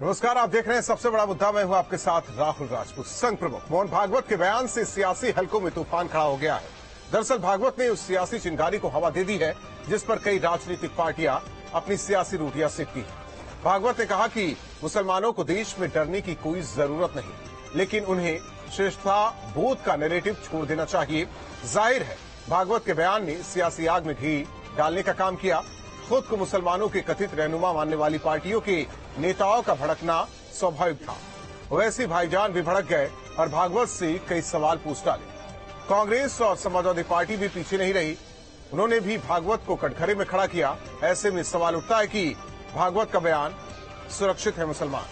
नमस्कार, आप देख रहे हैं सबसे बड़ा मुद्दा। मैं हूं आपके साथ राहुल राजपूत। संघ प्रमुख मोहन भागवत के बयान से सियासी हलकों में तूफान खड़ा हो गया है। दरअसल भागवत ने उस सियासी चिंगारी को हवा दे दी है जिस पर कई राजनीतिक पार्टियां अपनी सियासी रोटियां सेकती हैं। भागवत ने कहा कि मुसलमानों को देश में डरने की कोई जरूरत नहीं, लेकिन उन्हें श्रेष्ठता बोध का नैरेटिव छोड़ देना चाहिए। जाहिर है भागवत के बयान ने सियासी आग में घी डालने का काम किया। खुद को मुसलमानों के कथित रहनुमा मानने वाली पार्टियों के नेताओं का भड़कना स्वाभाविक था। वैसे भाईजान भी भड़क गए और भागवत से कई सवाल पूछ डाले। कांग्रेस और समाजवादी पार्टी भी पीछे नहीं रही, उन्होंने भी भागवत को कटघरे में खड़ा किया। ऐसे में सवाल उठता है कि भागवत का बयान सुरक्षित है मुसलमान?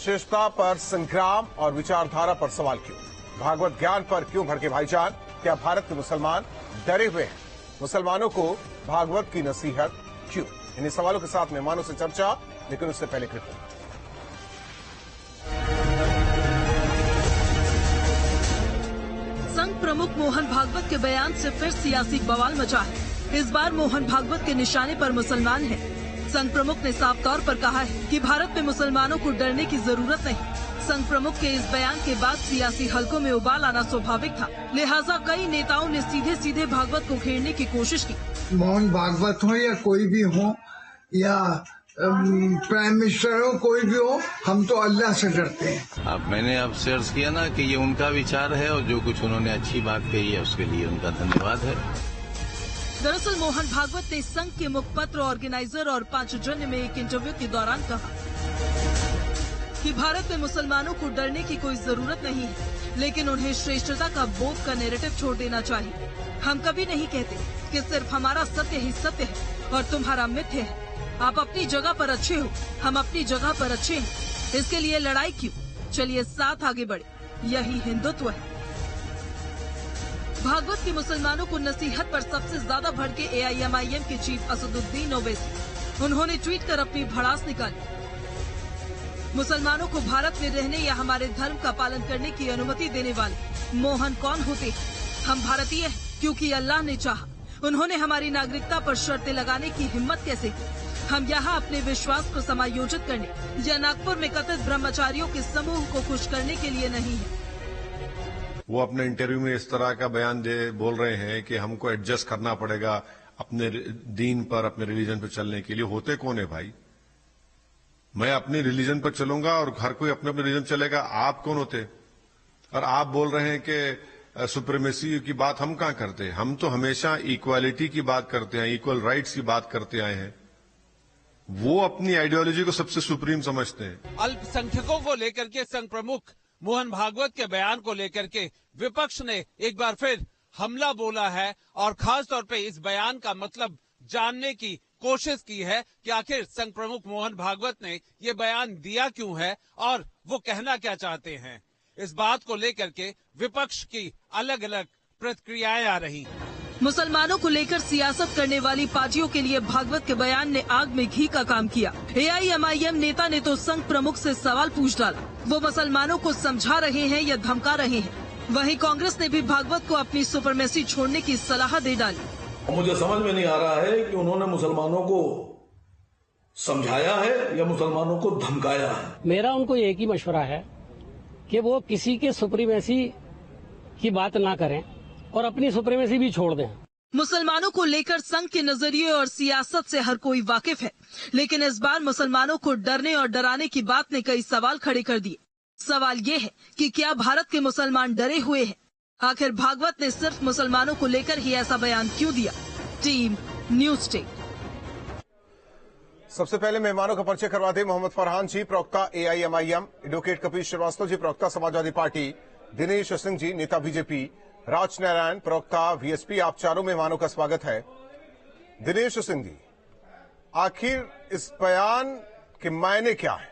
श्रेष्ठता पर संग्राम और विचारधारा पर सवाल क्यों? भागवत ज्ञान पर क्यों भड़के भाईजान? क्या भारत के मुसलमान डरे हुए हैं? मुसलमानों को भागवत की नसीहत क्यों? इन्हीं सवालों के साथ मेहमानों से चर्चा, लेकिन उससे पहले रिपोर्ट। संघ प्रमुख मोहन भागवत के बयान से फिर सियासी बवाल मचा है। इस बार मोहन भागवत के निशाने पर मुसलमान है। संघ प्रमुख ने साफ तौर पर कहा है कि भारत में मुसलमानों को डरने की जरूरत नहीं। संघ प्रमुख के इस बयान के बाद सियासी हलकों में उबाल आना स्वाभाविक था, लिहाजा कई नेताओं ने सीधे सीधे भागवत को घेरने की कोशिश की। मोहन भागवत हो या कोई भी हो या प्राइम मिनिस्टर हो, कोई भी हो, हम तो अल्लाह से डरते हैं। अब मैंने अब सर्च किया ना कि ये उनका विचार है और जो कुछ उन्होंने अच्छी बात कही है उसके लिए उनका धन्यवाद है। दरअसल मोहन भागवत ने संघ के मुखपत्र ऑर्गेनाइजर और पांचजन्य में एक इंटरव्यू के दौरान कहा कि भारत में मुसलमानों को डरने की कोई जरूरत नहीं है, लेकिन उन्हें श्रेष्ठता का बोध का नैरेटिव छोड़ देना चाहिए। हम कभी नहीं कहते कि सिर्फ हमारा सत्य ही सत्य है और तुम्हारा मिथ्य है। आप अपनी जगह पर अच्छे हो, हम अपनी जगह पर अच्छे हैं। इसके लिए लड़ाई क्यों? चलिए साथ आगे बढ़े, यही हिंदुत्व है। भागवत की मुसलमानों को नसीहत पर सबसे ज्यादा भड़के AIMIM के चीफ असदुद्दीन ओवैसी। उन्होंने ट्वीट कर अपनी भड़ास निकाली। मुसलमानों को भारत में रहने या हमारे धर्म का पालन करने की अनुमति देने वाले मोहन कौन होते हैं? हम भारतीय हैं क्योंकि अल्लाह ने चाहा। उन्होंने हमारी नागरिकता पर शर्तें लगाने की हिम्मत कैसे की? हम यहाँ अपने विश्वास को समायोजित करने या नागपुर में कथित ब्रह्मचारियों के समूह को खुश करने के लिए नहीं है। वो अपने इंटरव्यू में इस तरह का बयान बोल रहे हैं कि हमको एडजस्ट करना पड़ेगा अपने दीन पर, अपने रिलीजन पर चलने के लिए। होते कौन है भाई? मैं अपने रिलीजन पर चलूंगा और हर कोई अपने अपने रिलीजन चलेगा। आप कौन होते? और आप बोल रहे हैं कि सुप्रीमेसी की बात हम कहां करते हैं? हम तो हमेशा इक्वालिटी की बात करते हैं, इक्वल राइट्स की बात करते आए हैं। वो अपनी आइडियोलॉजी को सबसे सुप्रीम समझते हैं। अल्पसंख्यकों को लेकर के संघ प्रमुख मोहन भागवत के बयान को लेकर के विपक्ष ने एक बार फिर हमला बोला है और खास तौर पे इस बयान का मतलब जानने की कोशिश की है कि आखिर संघ प्रमुख मोहन भागवत ने ये बयान दिया क्यों है और वो कहना क्या चाहते हैं। इस बात को लेकर के विपक्ष की अलग अलग प्रतिक्रियाएं आ रही हैं। मुसलमानों को लेकर सियासत करने वाली पार्टियों के लिए भागवत के बयान ने आग में घी का काम किया। AIMIM नेता ने तो संघ प्रमुख से सवाल पूछ डाला, वो मुसलमानों को समझा रहे हैं या धमका रहे हैं। वहीं कांग्रेस ने भी भागवत को अपनी सुपरमेसी छोड़ने की सलाह दे डाली। मुझे समझ में नहीं आ रहा है कि उन्होंने मुसलमानों को समझाया है या मुसलमानों को धमकाया है। मेरा उनको एक ही मशवरा है कि वो किसी के सुप्रीमेसी की बात ना करें और अपनी सुप्रीमेसी भी छोड़ दें। मुसलमानों को लेकर संघ के नजरिए और सियासत से हर कोई वाकिफ है, लेकिन इस बार मुसलमानों को डरने और डराने की बात ने कई सवाल खड़े कर दिए। सवाल ये है कि क्या भारत के मुसलमान डरे हुए हैं? आखिर भागवत ने सिर्फ मुसलमानों को लेकर ही ऐसा बयान क्यों दिया? Team news state. सबसे पहले मेहमानों का परिचय करवाते मोहम्मद फरहान जी, प्रवक्ता AIMIM, एडवोकेट कपिल श्रीवास्तव जी, प्रवक्ता समाजवादी पार्टी, दिनेश सिंह जी, नेता बीजेपी, राज नारायण, प्रवक्ता VSP। आप चारों मेहमानों का स्वागत है। दिनेश सिंह जी, आखिर इस बयान के मायने क्या है?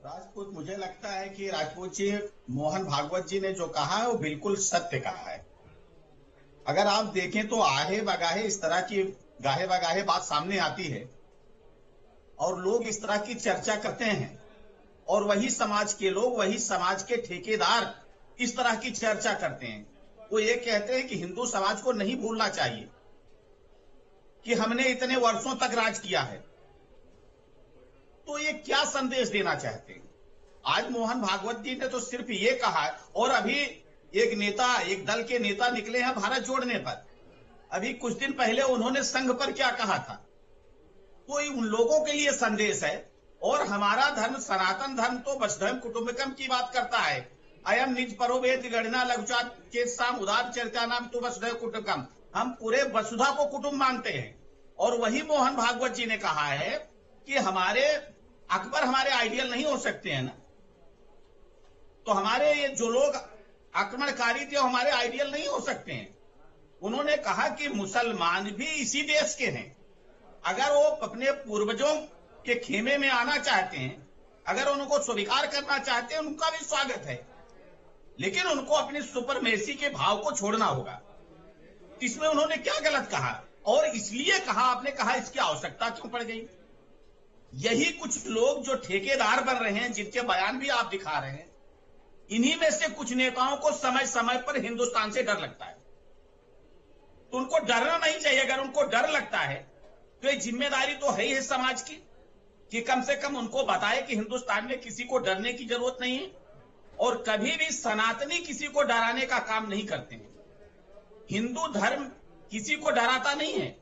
राजपूत, मुझे लगता है कि राजपूत जी, मोहन भागवत जी ने जो कहा है वो बिल्कुल सत्य कहा है। अगर आप देखें तो आहे बगाहे इस तरह की गाहे बगाहे बात सामने आती है और लोग इस तरह की चर्चा करते हैं और वही समाज के लोग, वही समाज के ठेकेदार इस तरह की चर्चा करते हैं। वो ये कहते हैं कि हिंदू समाज को नहीं भूलना चाहिए कि हमने इतने वर्षों तक राज किया है तो ये क्या संदेश देना चाहते हैं? आज मोहन भागवत जी ने तो सिर्फ ये कहा है, और अभी एक दल के नेता निकले हैं भारत जोड़ने पर। अभी कुछ दिन पहले उन्होंने संघ पर क्या कहा था, तो उन लोगों के लिए संदेश है। और हमारा धर्म, सनातन धर्म तो वसुधैव कुटुंबकम की बात करता है। अयम निज परोवेद गणना लघुचात के साम उदार चर्चा नाम तो वसुधैव कुटुंबकम। हम पूरे वसुधा को कुटुंब मानते हैं। और वही मोहन भागवत जी ने कहा है कि हमारे अकबर हमारे आइडियल नहीं हो सकते हैं ना, तो हमारे ये जो लोग आक्रमणकारी थे हमारे आइडियल नहीं हो सकते हैं। उन्होंने कहा कि मुसलमान भी इसी देश के हैं। अगर वो अपने पूर्वजों के खेमे में आना चाहते हैं, अगर उनको स्वीकार करना चाहते हैं, उनका भी स्वागत है, लेकिन उनको अपनी सुपरमेसी के भाव को छोड़ना होगा। इसमें उन्होंने क्या गलत कहा, और इसलिए कहा, आपने कहा इसकी आवश्यकता क्यों पड़ गई? यही कुछ लोग जो ठेकेदार बन रहे हैं, जिनके बयान भी आप दिखा रहे हैं, इन्हीं में से कुछ नेताओं को समय समय पर हिंदुस्तान से डर लगता है। तो उनको डरना नहीं चाहिए। अगर उनको डर लगता है तो ये जिम्मेदारी तो है ही समाज की कि कम से कम उनको बताए कि हिंदुस्तान में किसी को डरने की जरूरत नहीं है, और कभी भी सनातनी किसी को डराने का काम नहीं करते हैं। हिंदू धर्म किसी को डराता नहीं है,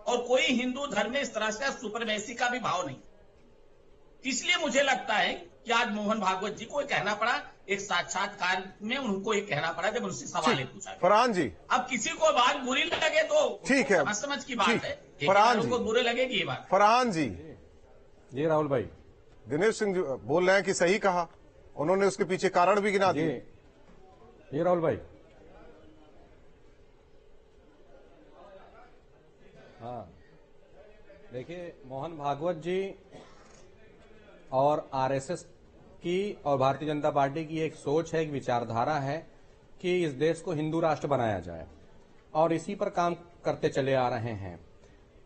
और कोई हिंदू धर्म में इस तरह से सुपरमेसी का भी भाव नहीं। इसलिए मुझे लगता है कि आज मोहन भागवत जी को कहना पड़ा, एक साक्षात्कार में उनको ये कहना पड़ा जब उनसे सवाल पूछा। फरहान जी, अब किसी को बात बुरी लगे तो ठीक है, समझ की बात है, फरहान जी को बुरे लगेगी ये बात। फरहान जी, जी राहुल भाई, दिनेश सिंह जी बोल रहे हैं कि सही कहा, उन्होंने उसके पीछे कारण भी गिना दिए। ये राहुल भाई, हाँ देखिए, मोहन भागवत जी और आरएसएस की और भारतीय जनता पार्टी की एक सोच है, एक विचारधारा है कि इस देश को हिंदू राष्ट्र बनाया जाए, और इसी पर काम करते चले आ रहे हैं।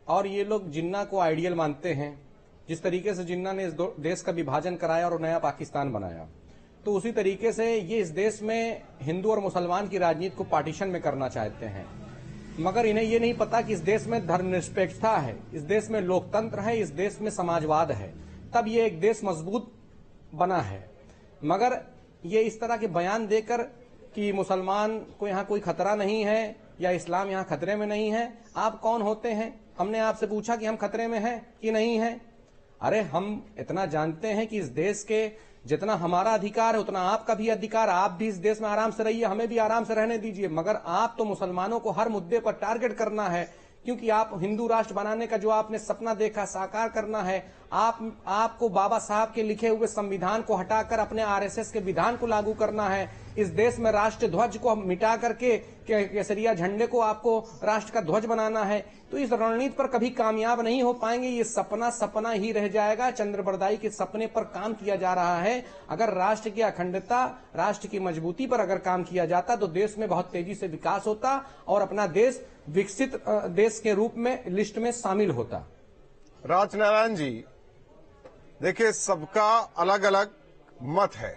और ये लोग जिन्ना को आइडियल मानते हैं। जिस तरीके से जिन्ना ने इस देश का विभाजन कराया और नया पाकिस्तान बनाया, तो उसी तरीके से ये इस देश में हिंदू और मुसलमान की राजनीति को पार्टीशन में करना चाहते हैं। मगर इन्हें ये नहीं पता कि इस देश में धर्मनिरपेक्षता है, इस देश में लोकतंत्र है, इस देश में समाजवाद है, तब ये एक देश मजबूत बना है। मगर ये इस तरह के बयान देकर कि मुसलमान को यहाँ कोई खतरा नहीं है या इस्लाम यहाँ खतरे में नहीं है, आप कौन होते हैं? हमने आपसे पूछा कि हम खतरे में हैं कि नहीं हैं? अरे हम इतना जानते हैं कि इस देश के जितना हमारा अधिकार है उतना आपका भी अधिकार, आप भी इस देश में आराम से रहिए, हमें भी आराम से रहने दीजिए। मगर आप तो मुसलमानों को हर मुद्दे पर टारगेट करना है, क्योंकि आप हिंदू राष्ट्र बनाने का जो आपने सपना देखा साकार करना है। आपको बाबा साहब के लिखे हुए संविधान को हटाकर अपने आरएसएस के विधान को लागू करना है। इस देश में राष्ट्र ध्वज को मिटा करके केसरिया झंडे को आपको राष्ट्र का ध्वज बनाना है। तो इस रणनीति पर कभी कामयाब नहीं हो पाएंगे। ये सपना ही रह जाएगा। चंद्रबरदाई के सपने पर काम किया जा रहा है। अगर राष्ट्र की अखंडता, राष्ट्र की मजबूती पर अगर काम किया जाता तो देश में बहुत तेजी से विकास होता और अपना देश विकसित देश के रूप में लिस्ट में शामिल होता। राजनारायण जी, देखिए, सबका अलग अलग मत है।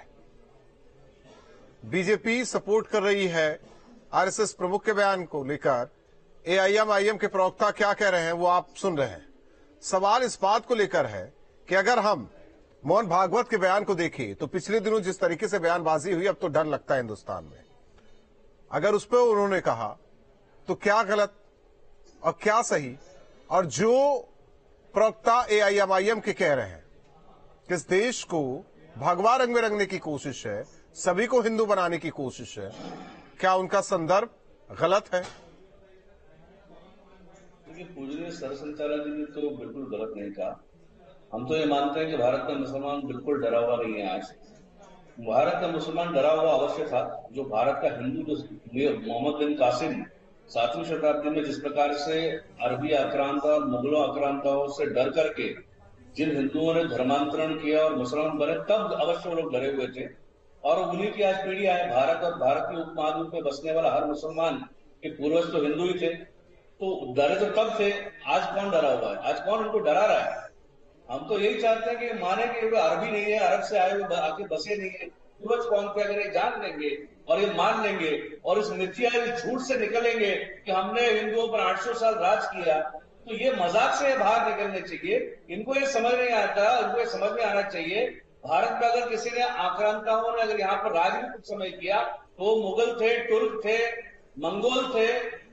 बीजेपी सपोर्ट कर रही है आरएसएस प्रमुख के बयान को लेकर। एआईएमआईएम के प्रवक्ता क्या कह रहे हैं वो आप सुन रहे हैं। सवाल इस बात को लेकर है कि अगर हम मोहन भागवत के बयान को देखें तो पिछले दिनों जिस तरीके से बयानबाजी हुई, अब तो डर लगता है हिंदुस्तान में। अगर उस पर उन्होंने कहा तो क्या गलत और क्या सही? और जो प्रवक्ता एआईएमआईएम के कह रहे हैं कि इस देश को भगवा रंग में रंगने की कोशिश है, सभी को हिंदू बनाने की कोशिश है, क्या उनका संदर्भ गलत है? देखिए, पूजनीय सरसंचालक जी ने तो बिल्कुल गलत नहीं कहा। हम तो ये मानते हैं कि भारत का मुसलमान बिल्कुल डरा हुआ नहीं है। आज भारत का मुसलमान डरा हुआ अवश्य था। जो भारत का हिंदू, जो मोहम्मद बिन कासिम 7वीं शताब्दी में जिस प्रकार से अरबी आक्रांता, मुगलों आक्रांताओं से डर करके जिन हिंदुओं ने धर्मांतरण किया और मुसलमान बने, तब अवश्य वो लोग डरे हुए थे। और उन्हीं की आज पीढ़ी है। भारत और भारत के उपमहाद्वीप में बसने वाला हर मुसलमान के पूर्वज तो हिंदू ही थे। तो डरे तो तब थे, आज कौन डरा हुआ है? आज कौन उनको डरा रहा है? हम तो यही चाहते हैं कि माने कि वे अरबी नहीं है, अरब से आए हुए आके बसे नहीं है। पूर्वज कौन थे? अगर ये जान लेंगे और ये मान लेंगे और इस मिथ्या, इस झूठ से निकलेंगे कि हमने हिंदुओं पर 800 साल राज किया, तो ये मजाक से बाहर निकलने चाहिए। इनको ये समझ नहीं आता, इनको ये समझ में आना चाहिए भारत में अगर किसी ने आक्रांताओं ने अगर यहाँ पर राज भी कुछ समय किया तो मुगल थे, तुर्क थे, मंगोल थे,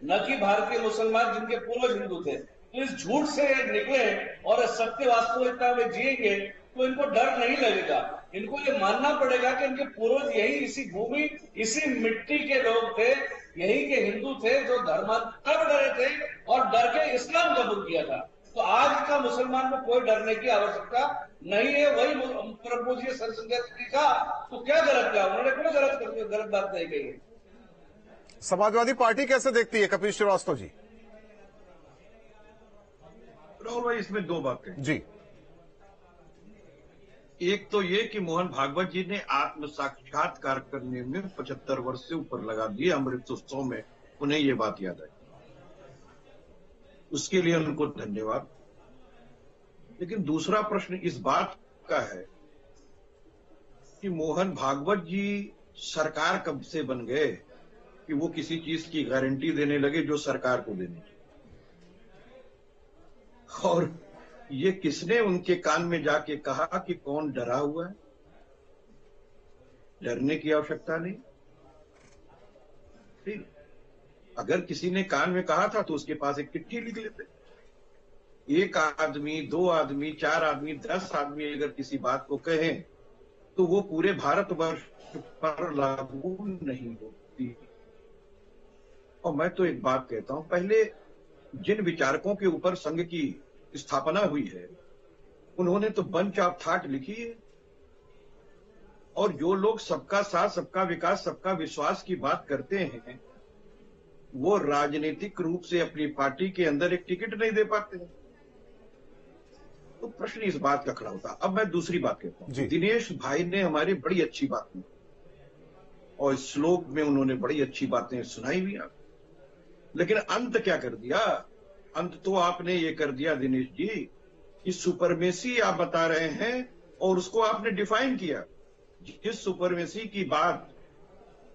न कि भारतीय मुसलमान जिनके पूर्वज हिंदू थे। तो इस झूठ से निकले और सत्य वास्तविकता में जिएंगे तो इनको डर नहीं लगेगा। इनको ये मानना पड़ेगा कि इनके पूर्वज यही इसी भूमि, इसी मिट्टी के लोग थे, यही के हिंदू थे जो धर्मांतर डरे थे और डर के इस्लाम कबूल किया था। तो आज का मुसलमान को कोई डरने की आवश्यकता नहीं है। वही परम पूज्य सर संजय जी का तो क्या गलत किया उन्होंने, कोई गलत बात नहीं कही है। समाजवादी पार्टी कैसे देखती है कपिल श्रीवास्तव जी? राहुल भाई, इसमें दो बातें जी। एक तो ये कि मोहन भागवत जी ने आत्म साक्षात्कार करने में 75 वर्ष से ऊपर लगा दिए। अमृतोत्सव में उन्हें ये बात याद आई, उसके लिए उनको धन्यवाद। लेकिन दूसरा प्रश्न इस बात का है कि मोहन भागवत जी सरकार कब से बन गए कि वो किसी चीज की गारंटी देने लगे जो सरकार को देनी चाहिए। और ये किसने उनके कान में जाके कहा कि कौन डरा हुआ है? डरने की आवश्यकता नहीं। ठीक, अगर किसी ने कान में कहा था तो उसके पास एक चिट्ठी लिख लेते। एक आदमी, दो आदमी, चार आदमी, 10 आदमी अगर किसी बात को कहें तो वो पूरे भारतवर्ष पर लागू नहीं होती। और मैं तो एक बात कहता हूं, पहले जिन विचारकों के ऊपर संघ की स्थापना हुई है उन्होंने तो बंच ऑफ थॉट लिखी है। और जो लोग सबका साथ, सबका विकास, सबका विश्वास की बात करते हैं वो राजनीतिक रूप से अपनी पार्टी के अंदर एक टिकट नहीं दे पाते हैं। तो प्रश्न इस बात का खड़ा होता। अब मैं दूसरी बात कहता हूं, दिनेश भाई ने हमारी बड़ी अच्छी बात की और श्लोक में उन्होंने बड़ी अच्छी बातें सुनाई भी। लेकिन अंत क्या कर दिया? अंत तो आपने ये कर दिया दिनेश जी कि सुपरमेसी आप बता रहे हैं और उसको आपने डिफाइन किया। जिस सुपरमेसी की बात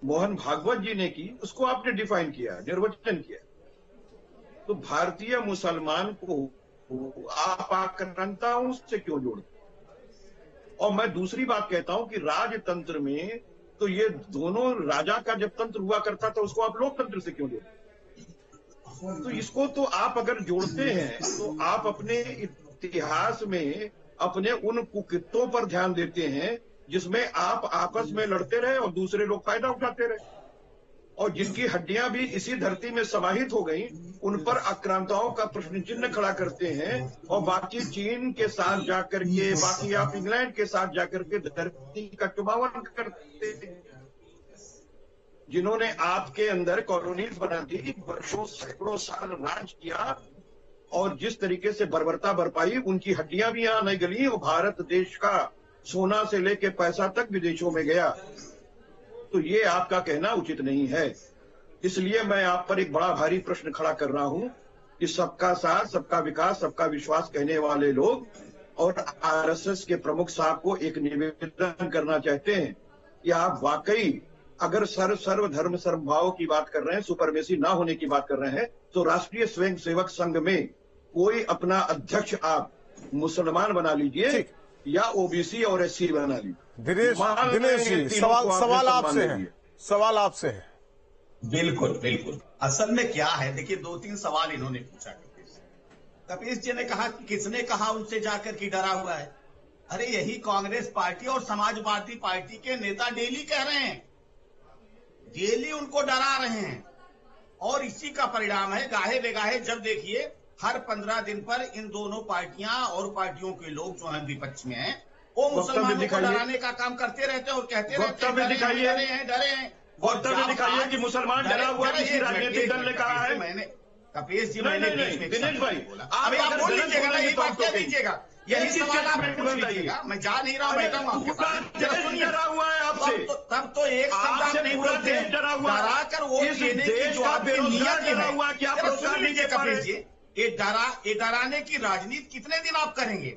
मोहन भागवत जी ने की उसको आपने डिफाइन किया, निर्वचन किया। तो भारतीय मुसलमान को आप आक्रांताओं से क्यों जोड़ते? और मैं दूसरी बात कहता हूं कि राजतंत्र में तो ये दोनों राजा का जब तंत्र हुआ करता था उसको आप लोकतंत्र से क्यों जोड़ते? तो इसको तो आप अगर जोड़ते हैं तो आप अपने इतिहास में अपने उन कुकृत्यों पर ध्यान देते हैं जिसमें आप आपस में लड़ते रहे और दूसरे लोग फायदा उठाते रहे, और जिनकी हड्डियां भी इसी धरती में समाहित हो गई उन पर आक्रांताओं का प्रश्न चिन्ह खड़ा करते हैं। और बाकी चीन के साथ जाकर के, बाकी आप इंग्लैंड के साथ जाकर के धरती का चुमावन करते हैं। जिन्होंने आपके अंदर कॉलोनीज बना दी, वर्षों सैकड़ों साल राज किया और जिस तरीके से बर्बरता बरपाई, उनकी हड्डियां भी यहां नहीं गली और भारत देश का सोना से लेके पैसा तक विदेशों में गया। तो ये आपका कहना उचित नहीं है। इसलिए मैं आप पर एक बड़ा भारी प्रश्न खड़ा कर रहा हूं कि सबका साथ, सबका विकास, सबका विश्वास कहने वाले लोग और आरएसएस के प्रमुख साहब को एक निवेदन करना चाहते हैं कि आप वाकई अगर सर्व धर्म सर्वभाव की बात कर रहे हैं, सुपरमेसी ना होने की बात कर रहे हैं, तो राष्ट्रीय स्वयं सेवक संघ में कोई अपना अध्यक्ष आप मुसलमान बना लीजिए या ओबीसी और एससी बना लीजिए। दिनेश जी, सवाल आपसे है, सवाल आपसे है। बिल्कुल बिल्कुल। असल में क्या है, देखिए 2-3 सवाल इन्होंने पूछा। कपिल जी ने कहा कि किसने कहा उनसे जाकर कि डरा हुआ है। अरे यही कांग्रेस पार्टी और समाजवादी पार्टी के नेता डेली कह रहे हैं, डेली उनको डरा रहे हैं। और इसी का परिणाम है गाहे बेगाहे। जब देखिए हर 15 दिन पर इन दोनों पार्टियां और पार्टियों के लोग जो हैं विपक्ष में हैं वो मुसलमानों को डराने का काम करते रहते हैं और कहते रहते हैं डरे हैं। वक्तव्य दिखाइए कि मुसलमान डरा हुआ किसी राजनीतिक दल ने कहा है। मैंने कपिल जी, मैंने दिनेश भाई आप बोल लीजिएगा ना, ये बात क्या लीजिएगा, यही सवाल आप पूछ लीजिएगा। मैं जा नहीं रहा हूँ, बैठा हूँ आपके पास। डरा हुआ है आपसे, तब तो एक शब्द आप नहीं बोलते हैं। डरा कर वोट देने की जो आपकी नीयत है, सुन लीजिए कपिल जी, ये डराने की राजनीति कितने दिन आप करेंगे?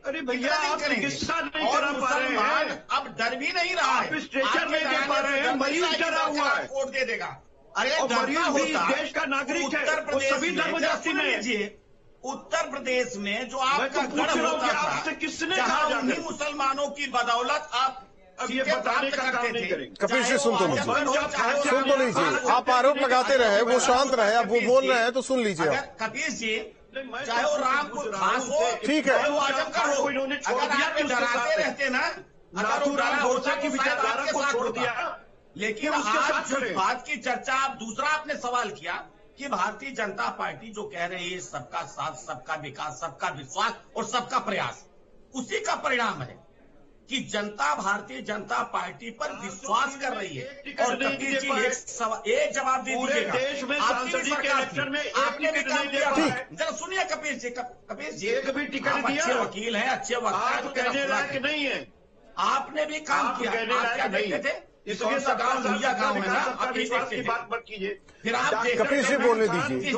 अरे भैया आप किस्सा नहीं करा पा रहे हैं। अब डर भी नहीं रहा है, स्टेशन में दे पा रहे हैं। मरीज डरा हुआ है, वोट दे देगा। अरे मरीज भी देश का नागरिक है, उत्तर प्रदेश सभी धर्म जाति में। उत्तर प्रदेश में जो आपका गढ़ होता था, जहां उन्हीं मुसलमानों की बदौलत आप अब ये बताने का काम नहीं करेंगे। कपिल जी सुन तो लीजिए, आप आरोप लगाते रहे, वो शांत रहे, अब वो बोल रहे हैं तो सुन लीजिए। कपिल जी, चाहे वो राम को खास हो, ठीक है, वो आजमगढ़ हो, अगर आप डराते रहते ना, अगर वो डरा होता कि विचारधारा को छोड़ दिया। लेकिन आज जिस बात की चर्चा, आप दूसरा आपने सवाल किया कि भारतीय जनता पार्टी जो कह रही है सबका साथ, सबका विकास, सबका विश्वास और सबका प्रयास, उसी का परिणाम है कि जनता भारतीय जनता पार्टी पर विश्वास कर रही है। और कपिल जी एक जवाब दे दीजिएगा, देश में सांसद के इलेक्शन में आपने भी काम किया, जरा सुनिए कपिल जी। कपिल जी एक भी टिकट आप दिया, अच्छे वकील हैं, अच्छे वक्ता हैं, तो कहने लायक नहीं है। आपने भी काम किया, आप क्या देखते थे? इसलिए सा गाँव भैया गाँव है ना, आप विश्वास की बात मत कीजिए। फिर आप कपिल जी बोलने दीजिए,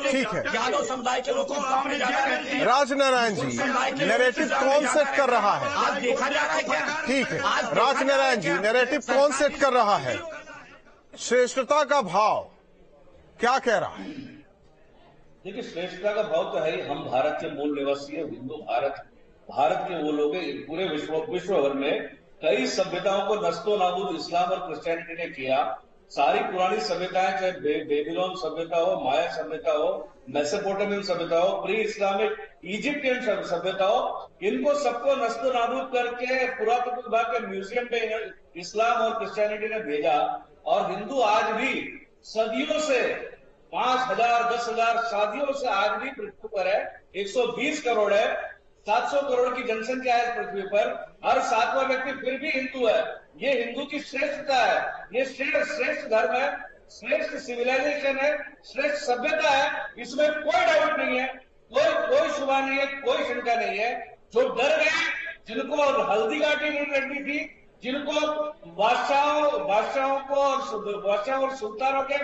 ठीक है। यादव समुदाय के लोग सामने ज्यादा रहते हैं। राजनारायण जी, नैरेटिव कौन सेट कर रहा है? आज देखा जा रहा है क्या? ठीक है, राजनारायण जी, नैरेटिव कौन सेट कर रहा है? श्रेष्ठता का भाव क्या कह रहा है? देखिए, श्रेष्ठता का भाव तो है ही, हम भारत के मूल निवासी है, हिंदू भारत के वो लोग हैं। पूरे विश्व भर में कई सभ्यताओं को नस्तो नाबूद इस्लाम और क्रिश्चियनिटी ने किया। सारी पुरानी सभ्यताएं, चाहे बेबीलोन सभ्यता हो, माया सभ्यता हो, मेसोपोटामियन सभ्यता हो, प्री इस्लामिक इजिप्टियन सभ्यता हो, इनको सबको नस्तो नाबूद करके पुरातत्व विभाग के म्यूजियम में इस्लाम और क्रिश्चियनिटी ने भेजा। और हिंदू आज भी सदियों से 5,000 10,000 सदियों से आज भी पृथ्वी पर है। 120 करोड़ है, 700 करोड़ की जनसंख्या है पृथ्वी पर, हर 7वां व्यक्ति फिर भी हिंदू है। ये हिंदू की श्रेष्ठता है, ये श्रेष्ठ धर्म है, श्रेष्ठ सिविलाइजेशन है, श्रेष्ठ सभ्यता है। इसमें कोई डाउट नहीं है, कोई शुबा नहीं है, कोई शंका नहीं है। जो डर गए, जिनको हल्दी घाटी नहीं लड़नी थी, जिनको बादशाहों और सुल्तानों के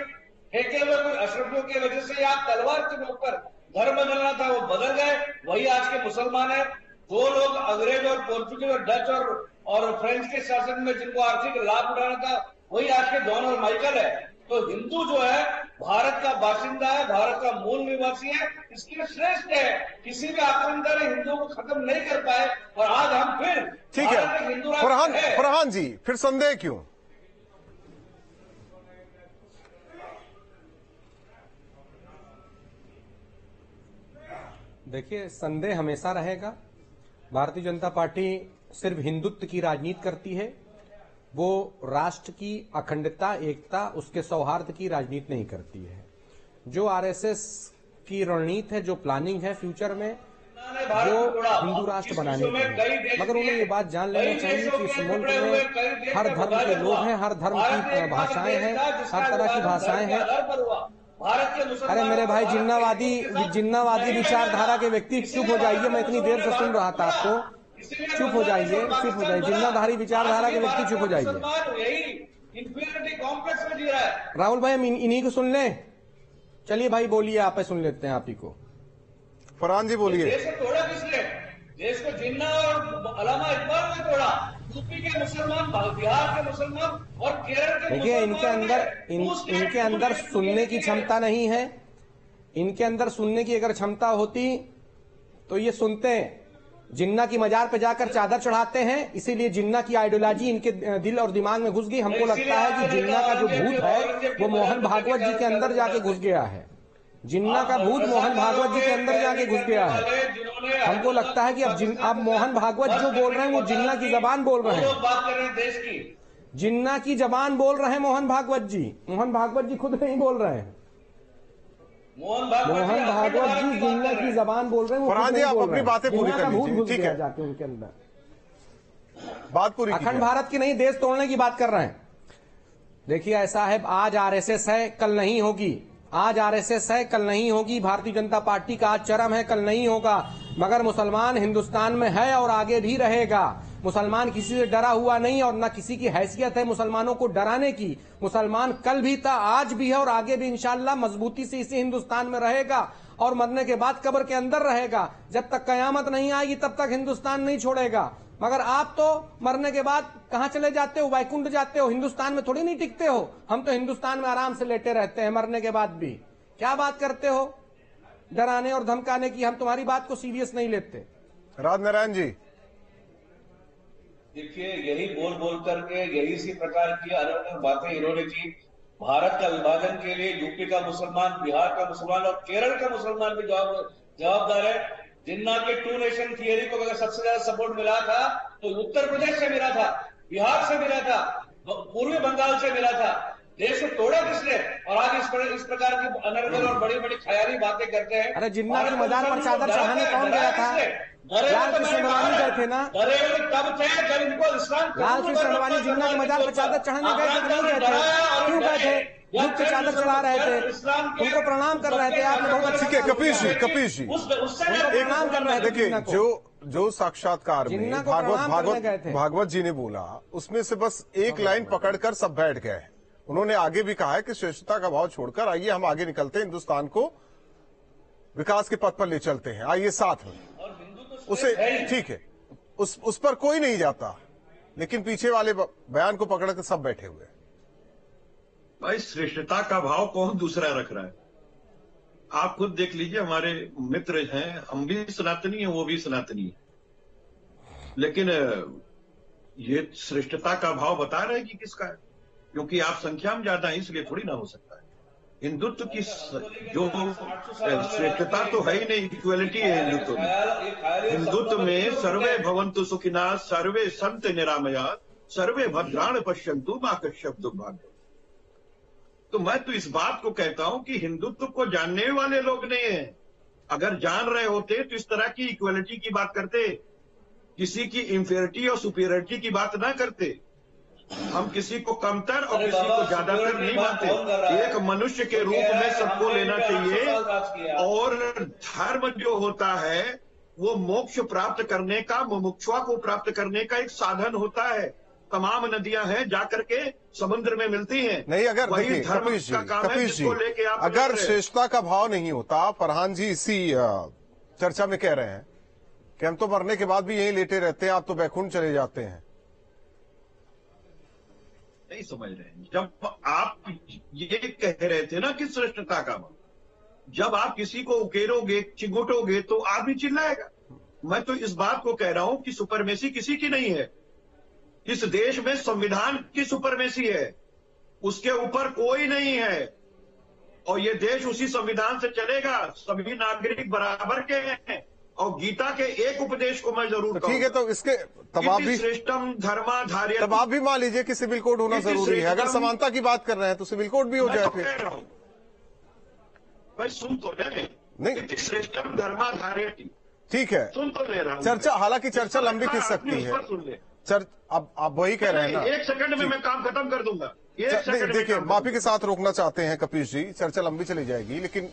ठेके हुए अशरफियों की वजह से या तलवार के ऊपर धर्म बदलना था, वो बदल गए। वही आज के मुसलमान है। जो लोग अंग्रेज और पोर्चुगीज और डच और फ्रेंच के शासन में जिनको आर्थिक लाभ उठाना था, वही आज के जॉन और माइकल है। तो हिंदू जो है भारत का बाशिंदा है, भारत का मूल निवासी है, इसलिए श्रेष्ठ है। किसी भी आक्रमणकारी हिंदुओं को खत्म नहीं कर पाए और आज हम फिर ठीक है। हिंदू फरहान जी, फिर संदेह क्यों? देखिए, संदेह हमेशा रहेगा। भारतीय जनता पार्टी सिर्फ हिंदुत्व की राजनीति करती है, वो राष्ट्र की अखंडता, एकता, उसके सौहार्द की राजनीति नहीं करती है। जो आरएसएस की रणनीति है, जो प्लानिंग है फ्यूचर में, वो हिंदू राष्ट्र बनाने की है। मगर उन्हें ये बात जान लेना चाहिए कि इस मुल्क में हर धर्म के लोग हैं, हर धर्म की भाषाएं हैं, हर तरह की भाषाएं हैं। अरे मेरे भाई, जिन्नावादी विचारधारा के व्यक्ति चुप हो जाइए, मैं इतनी देर से सुन रहा था आपको। चुप हो जाइए। जिन्नाधारी विचारधारा के व्यक्ति चुप हो जाइए। राहुल भाई, हम इन्हीं को सुन लें। चलिए भाई, बोलिए, आप सुन लेते हैं आप ही को। फरहान जी बोलिए। देश को तोड़ा किसने? देश को जिन्ना और अलामा इकबाल ने तोड़ा। यूपी के मुसलमान, बिहार के मुसलमान और केरल के देखिए, इनके अंदर सुनने की क्षमता नहीं है। इनके अंदर सुनने की अगर क्षमता होती तो ये सुनते हैं। जिन्ना की मजार पे जाकर चादर चढ़ाते हैं, इसीलिए जिन्ना की आइडियोलॉजी इनके दिल और दिमाग में घुस गई। हमको लगता है कि जिन्ना का जो भूत है वो मोहन भागवत जी के अंदर जाके घुस गया है। जिन्ना का भूत मोहन भागवत जी के अंदर जाके घुस गया है। हमको लगता है कि अब मोहन भागवत जो बोल रहे हैं वो जिन्ना की जबान बोल रहे हैं। जिन्ना की जबान बोल रहे हैं मोहन भागवत जी। मोहन भागवत जी खुद नहीं बोल रहे हैं। मोहन भागवत जी जिन्ना की जबान बोल रहे हैं। फरहान जी, आप अपनी बातें पूरी कर लीजिए, ठीक है? जाके उनके अंदर बात पूरी। अखंड भारत की नहीं, देश तोड़ने की बात कर रहे हैं। देखिए, ऐसा है, आज आरएसएस है, कल नहीं होगी। आज आरएसएस है, कल नहीं होगी। भारतीय जनता पार्टी का आज चरम है, कल नहीं होगा। मगर मुसलमान हिंदुस्तान में है और आगे भी रहेगा। मुसलमान किसी से डरा हुआ नहीं और न किसी की हैसियत है मुसलमानों को डराने की। मुसलमान कल भी था, आज भी है और आगे भी इंशाअल्लाह मजबूती से इसी हिंदुस्तान में रहेगा और मरने के बाद कब्र के अंदर रहेगा। जब तक कयामत नहीं आएगी तब तक हिंदुस्तान नहीं छोड़ेगा। मगर आप तो मरने के बाद कहां चले जाते हो? वैकुंठ जाते हो। हिंदुस्तान में थोड़ी नहीं टिकते हो। हम तो हिंदुस्तान में आराम से लेटे रहते हैं मरने के बाद भी। क्या बात करते हो? डराने और धमकाने की, हम तुम्हारी बात को सीरियस नहीं लेते। राजनारायण जी, देखिए, यही बोल बोल करके यही इसी प्रकार की अलग अलग बातें इन्होंने की। भारत का विभाजन के लिए यूपी का मुसलमान, बिहार का मुसलमान और केरल का मुसलमान भी जवाबदार है। जिन्ना के टू नेशन थियरी को अगर सबसे ज्यादा सपोर्ट मिला था तो उत्तर प्रदेश से मिला था, बिहार से मिला था, पूर्वी बंगाल से मिला था। देश को तोड़ा किसने? और आज इस प्रकार की अनर्गल और बड़ी बड़ी ख्याली बातें करते हैं। अरे जिन्ना की मजार पर चादर चढ़ाने कौन गया था? लाल कृष्ण अडवाणी गए थे ना? तब थे जब इनको इस्लाम, लाल कृष्ण अडवाणी जिन्ना की मजार पर चादर चढ़ाने गए थे कि नहीं गए थे? क्यों गए थे? युक्त चादर चढ़ा रहे थे, उनको प्रणाम कर रहे थे। आपने बहुत ठीक है कपीश जी, प्रणाम कर रहे थे। देखिए, जो साक्षात्कार में भागवत जी ने बोला, उसमें से बस एक लाइन पकड़कर सब बैठ गए। उन्होंने आगे भी कहा है कि श्रेष्ठता का भाव छोड़कर आइए हम आगे निकलते हैं, हिंदुस्तान को विकास के पथ पर ले चलते हैं, आइए साथ में। उसे ठीक है, उस पर कोई नहीं जाता, लेकिन पीछे वाले बयान को पकड़कर सब बैठे हुए। भाई, श्रेष्ठता का भाव कौन दूसरा रख रहा है? आप खुद देख लीजिए, हमारे मित्र हैं, हम भी सनातनी हैं, वो भी सनातनी है, लेकिन ये श्रेष्ठता का भाव बता रहे हैं कि किसका है? क्योंकि आप संख्या में ज्यादा है, इसलिए थोड़ी ना हो सकता है। हिंदुत्व की जो श्रेष्ठता तो है ही नहीं, इक्वलिटी है हिंदुत्व में। हिंदुत्व में सर्वे भवन्तु सुखिनः, सर्वे सन्तु निरामयाः, सर्वे भद्राणि पश्यन्तु मा कश्चित् दुर्भाग्यम्। तो मैं तो इस बात को कहता हूं कि हिंदुत्व को जानने वाले लोग नहीं है। अगर जान रहे होते तो इस तरह की इक्वलिटी की बात करते, किसी की इंफीरियरिटी और सुपीरियरिटी की बात ना करते। हम किसी को कमतर और किसी को ज्यादातर नहीं मानते। एक मनुष्य के रूप में सबको लेना चाहिए, और धर्म जो होता है वो मोक्ष प्राप्त करने का, मुमुक्षुआ को प्राप्त करने का एक साधन होता है। तमाम नदियां हैं, जाकर के समुद्र में मिलती हैं। नहीं, अगर देखिए कपीश जी, अगर श्रेष्ठता का भाव नहीं होता, फरहान जी इसी चर्चा में कह रहे हैं कि हम तो मरने के बाद भी यहीं लेटे रहते हैं, आप तो बैकुंठ चले जाते हैं। नहीं समझ रहे हैं। जब आप ये कह रहे थे ना कि श्रेष्ठता का भाव, जब आप किसी को उकेरोगे, चिंगुटोगे तो आदमी चिल्लाएगा। मैं तो इस बात को कह रहा हूं कि सुपरमेसी किसी की नहीं है। इस देश में संविधान की सुपरमेसी है, उसके ऊपर कोई नहीं है, और ये देश उसी संविधान से चलेगा। सभी नागरिक बराबर के हैं, और गीता के एक उपदेश को मैं जरूर ठीक है, तो इसके तब भी श्रेष्ठम धर्माधार्य, तब आप भी मान लीजिए कि सिविल कोड होना जरूरी है। अगर समानता की बात कर रहे हैं तो सिविल कोड भी हो जाए। फिर भाई सुन तो नहीं, श्रेष्ठम धर्माधार्य, ठीक है, सुन तो ले रहा हूं। चर्चा, हालांकि चर्चा लंबी खिंच सकती है। अब आप वही कह रहे हैं ना, एक सेकंड में मैं काम खत्म कर दूंगा। देखिए, माफी के साथ रोकना चाहते हैं कपीश जी, चर्चा लंबी चली जाएगी, लेकिन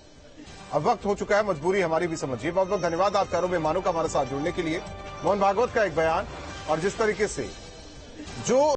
अब वक्त हो चुका है, मजबूरी हमारी भी समझिए। बहुत बहुत धन्यवाद आप चारों मेहमानों का हमारे साथ जुड़ने के लिए। मोहन भागवत का एक बयान, और जिस तरीके से जो